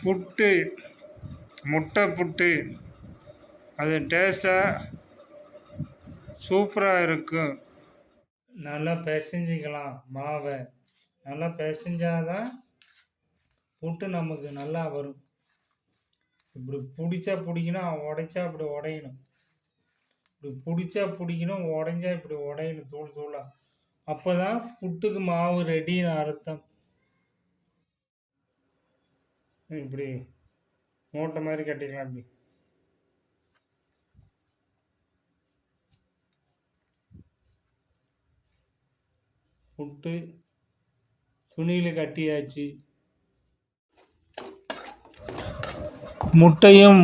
புட்டு, முட்டை புட்டு, அது டேஸ்ட்டாக சூப்பராக இருக்கும். நல்லா பிசைஞ்சிக்கலாம் மாவை. நல்லா பிசைஞ்சாதான் புட்டு நமக்கு நல்லா வரும். இப்படி பிடிச்சா பிடிக்கணும், உடைச்சா இப்படி உடையணும். இப்படி பிடிச்சா பிடிக்கணும், உடைஞ்சா இப்படி உடையணும் தூள் தூளாக. அப்போ தான் புட்டுக்கு மாவு ரெடின்னு அர்த்தம். இப்படி மூட்டை மாதிரி கட்டிக்கலாம். இப்படி புட்டு துணியில் கட்டியாச்சு. முட்டையும்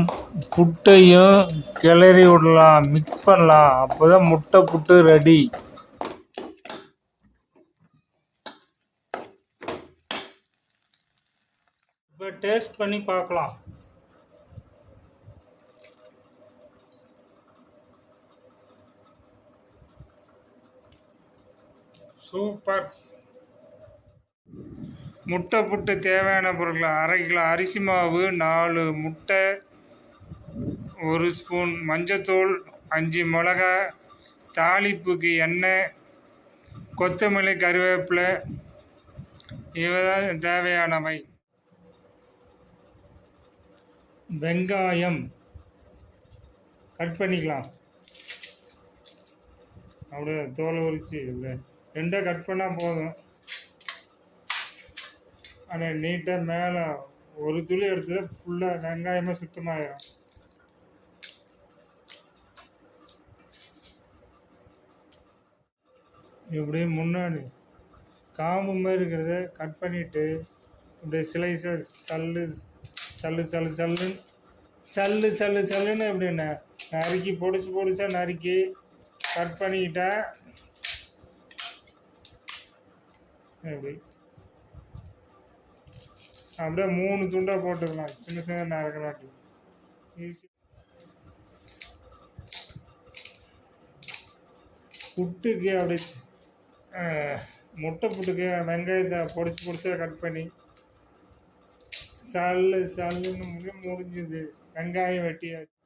புட்டையும் கிளறி விடலாம், மிக்ஸ் பண்ணலாம். அப்போ தான் முட்டை புட்டு ரெடி. இப்போ டேஸ்ட் பண்ணி பார்க்கலாம். சூப்பர். முட்டை புட்டு தேவையான பொருட்கள்: அரை கிலோ அரிசி மாவு, 4 முட்டை, 1 ஸ்பூன் மஞ்சத்தூள், 5 மிளகாய், தாளிப்புக்கு எண்ணெய், கொத்தமல்லி, கருவேப்பிலை, இவைதான் தேவையானவை. வெங்காயம் கட் பண்ணிக்கலாம். அப்படியே தோலை உரிச்சு ரெண்டாக கட் பண்ணால் போதும். ஆனால் நீட்டாக மேலே ஒரு துளி எடுத்துல ஃபுல்லாக வெங்காயமாக சுத்தமாகிடும். இப்படியே முன்னாடி காம்பு மாதிரி இருக்கிறத கட் பண்ணிவிட்டு இப்படியே சிலைஸை சல்லு சல்லு சல்லு சல்லுன்னு சல்லு சல்லு சல்லுன்னு இப்படி நறுக்கி பொடிசாக நறுக்கி கட் பண்ணிக்கிட்டா இப்படி அப்படியே 3 துண்டாக போட்டுக்கலாம். சின்ன சின்ன நறுக்கலாட்டி ஈஸி. புட்டுக்கு அப்படி முட்டை புட்டுக்கு வெங்காயத்தை பொடிசாக கட் பண்ணி சல்லுன்னு முடிஞ்சுது. வெங்காயம் வெட்டியாச்சு.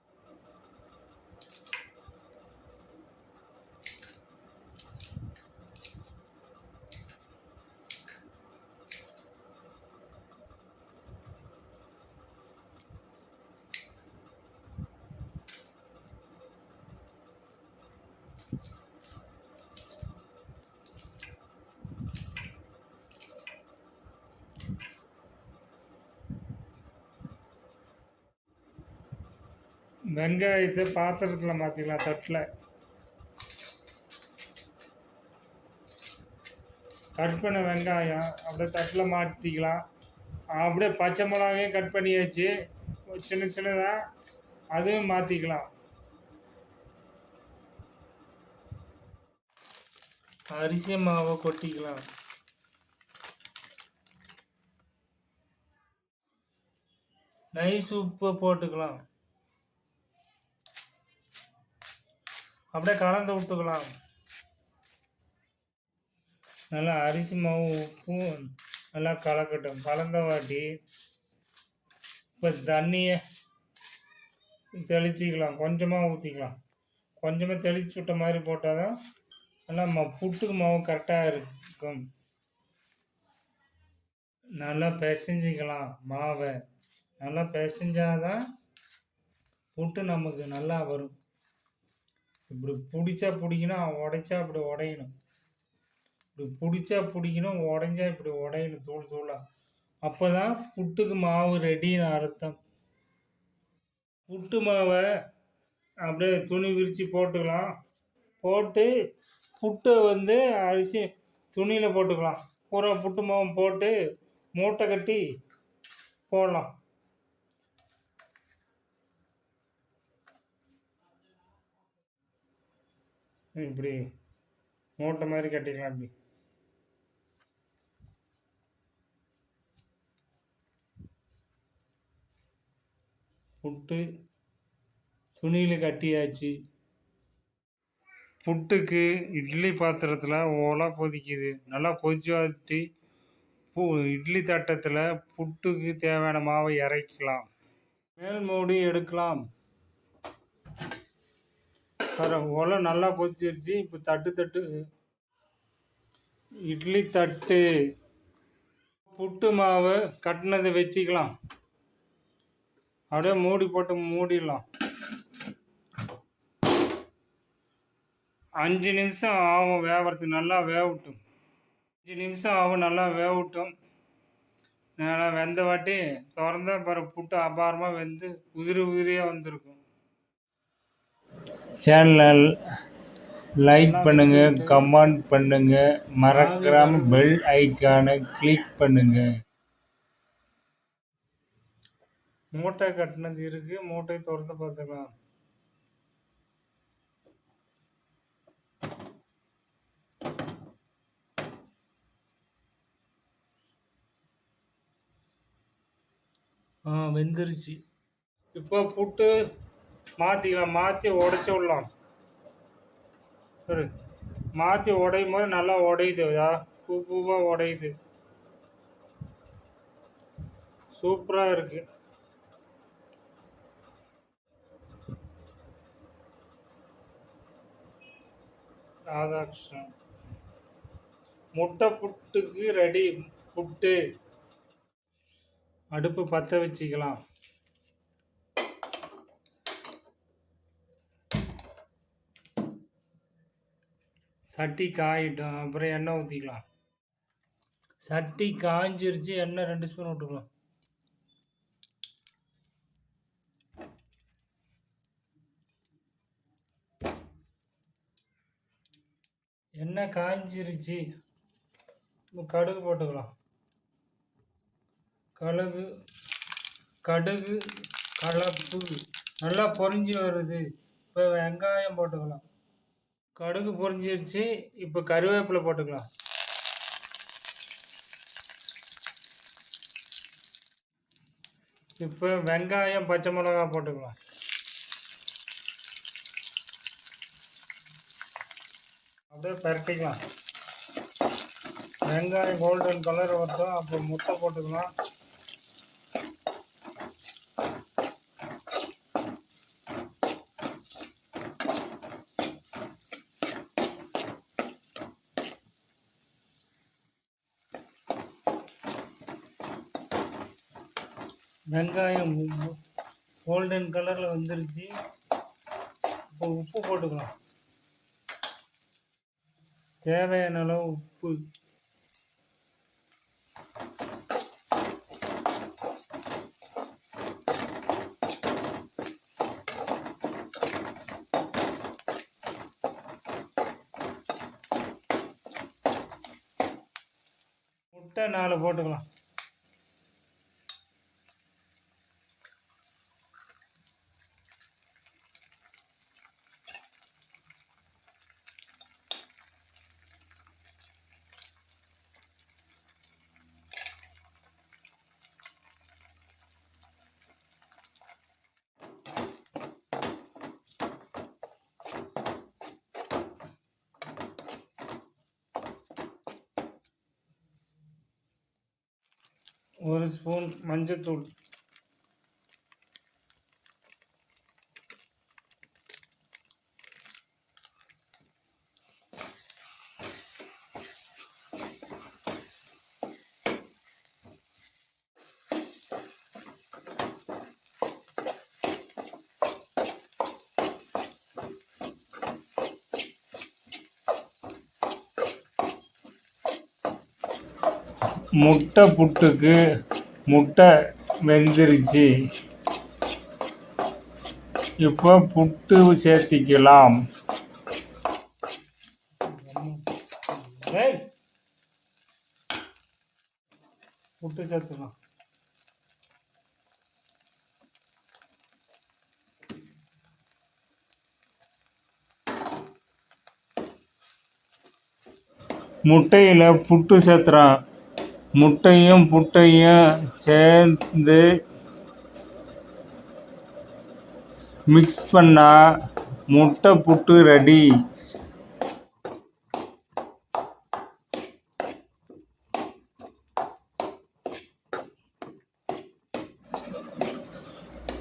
வெங்காயத்தை பாத்திரத்தில் மாற்றிக்கலாம். தட்டில் கட் பண்ண வெங்காயம் அப்படியே தட்டில் மாற்றிக்கலாம். அப்படியே பச்சை மிளகாயும் கட் பண்ணியாச்சு சின்ன சின்னதாக, அதுவும் மாற்றிக்கலாம். அரிசி மாவை கொட்டிக்கலாம். நைஸ் உப்பு போட்டுக்கலாம். அப்படியே கலந்து விட்டுக்கலாம். நல்லா அரிசி மாவு உப்பும் நல்லா கலக்கட்டும். கலந்த வாட்டி இப்போ தண்ணியை தெளிச்சிக்கலாம். கொஞ்சமாக ஊற்றிக்கலாம். கொஞ்சமாக தெளிச்சு விட்ட மாதிரி போட்டால் தான் நல்லா புட்டுக்கு மாவு கரெக்டாக இருக்கும். நல்லா பிசைஞ்சிக்கலாம் மாவை. நல்லா பிசைஞ்சாதான் புட்டு நமக்கு நல்லா வரும். இப்படி பிடிச்சா பிடிக்கணும், உடைச்சா இப்படி உடையணும். இப்படி பிடிச்சா பிடிக்கணும், உடைஞ்சா இப்படி உடையணும் தூள் தூளாக. அப்போ தான் புட்டுக்கு மாவு ரெடின்னு அர்த்தம். புட்டு மாவை அப்படியே துணி விரித்து போட்டுக்கலாம். போட்டு புட்டை அரிசி துணியில் போட்டுக்கலாம். பூரா புட்டு மாவு போட்டு மூட்டை கட்டி போடலாம். இப்படி மூட்டை மாதிரி கட்டிக்கலாம். அப்படி புட்டு துணியில் கட்டியாச்சு. புட்டுக்கு இட்லி பாத்திரத்தில் ஓலை கொதிக்குது. நல்லா கொதிச்சு வாட்டி இட்லி தட்டத்தில் புட்டுக்கு தேவையான மாவை இறக்கிக்கலாம். மேல் மூடி எடுக்கலாம். ஒலை நல்லா கொதிச்சிருச்சு. இப்போ தட்டு இட்லி தட்டு புட்டு மாவு கட்டினதை வச்சுக்கலாம். அப்படியே மூடி போட்டு மூடிடலாம். 5 நிமிஷம் ஆகும் வேகிறதுக்கு. நல்லா வேகட்டும். 5 நிமிஷம் ஆகும் நல்லா வேகட்டும். நல்லா வெந்த வாட்டி திறந்தா பிறகு புட்டு அபாரமாக வெந்து உதிரியாக வந்திருக்கும். சேனல் லைக் பண்ணுங்கள், கமெண்ட் பண்ணுங்கள், மறக்காமல் பெல் ஐக்கானை கிளிக் பண்ணுங்கள். மூட்டை கட்டினது இருக்குது. மூட்டை திறந்து பார்த்துக்கலாம். வெந்துருச்சு. இப்போ புட்டு மாற்றிக்கலாம். மாற்றி உடச்சி விடலாம். சரி, மாற்றி உடையும் போது நல்லா உடையுது. பூவாக உடையுது. சூப்பராக இருக்கு. ராதாகிருஷ்ணன் முட்டை புட்டுக்கு ரெடி. புட்டு அடுப்பு பற்ற வச்சுக்கலாம். சட்டி காயிட்டும். அப்புறம் எண்ணெய் ஊற்றிக்கலாம். சட்டி காய்ஞ்சிருச்சு. எண்ணெய் 2 ஸ்பூன் விட்டுக்கலாம். எண்ணெய் காய்ஞ்சிருச்சு. கடுகு போட்டுக்கலாம். கடுகு கலப்பு நல்லா பொரிஞ்சு வருது. இப்போ வெங்காயம் போட்டுக்கலாம். கடுகு பொரிஞ்சிருச்சு. இப்போ கருவேப்பிலை போட்டுக்கலாம். இப்போ வெங்காயம் பச்சை மிளகாய் போட்டுக்கலாம். அப்படியே பரட்டிக்கலாம். வெங்காயம் கோல்டன் கலர் வரட்டும். அப்புறம் முட்டை போட்டுக்கலாம். வெங்காயம் கோல்டன் கலரில் வந்துருச்சு. இப்போ உப்பு போட்டுக்கலாம். தேவையான அளவு உப்பு. முட்டை 4 போட்டுக்கலாம். ஒரு ஸ்பூன் மஞ்சத்தூள். முட்டை புட்டுக்கு முட்டை வெந்துருச்சு. இப்போ புட்டு சேர்த்திக்கலாம். புட்டு சேர்த்துக்கலாம். முட்டையில் புட்டு சேர்த்துறோம். முட்டையும் புட்டையும் சேர்ந்து மிக்ஸ் பண்ணால் முட்டை புட்டு ரெடி.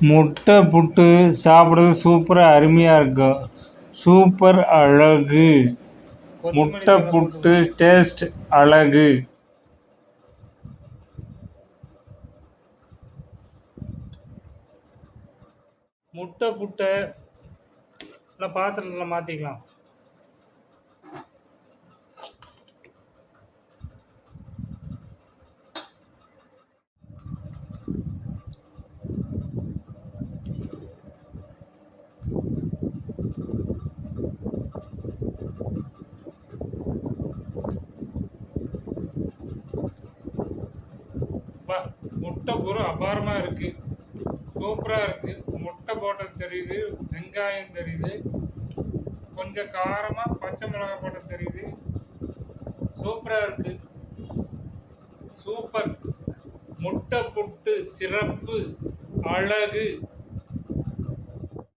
முட்டை புட்டு சாப்பிட்றது சூப்பராக அருமையாக இருக்கும். சூப்பர் அழகு. முட்டை புட்டு டேஸ்ட் அழகு. முட்டை புட்டை இல்லை பாத்திரத்தில் மாற்றிக்கலாம். முட்டை பூரா அபாரமாக இருக்குது. சூப்பராக இருக்குது. முட்டை போட்டது தெரியுது, வெங்காயம் தெரியுது, கொஞ்சம் காரமாக பச்சை மிளகாய் போட்டது தெரியுது. சூப்பராக இருக்குது. சூப்பர். முட்டை புட்டு சிறப்பு அழகு.